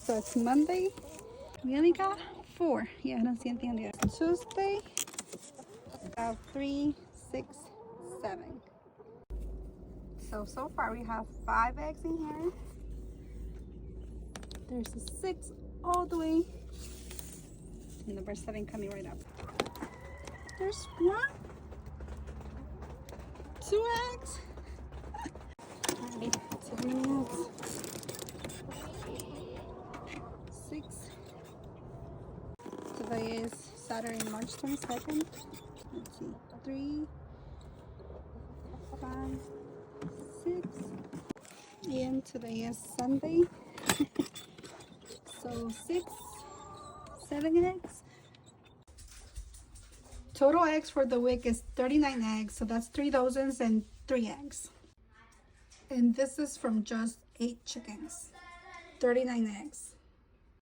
So it's Monday. We only got 4. Yeah, I don't see anything on the other. Tuesday, about 3, 6, 7. So far we have 5 eggs in here. There's a 6 all the way. And number 7 coming right up. There's 1, 2 eggs. Alright, so how many eggs? 6. Today is Saturday, March 22nd. Let's see, 3, 5, 6. And today is Sunday. So 6, 7 eggs. Total eggs for the week is 39 eggs. So that's 3 dozens and 3 eggs. And this is from just 8 chickens. 39 eggs.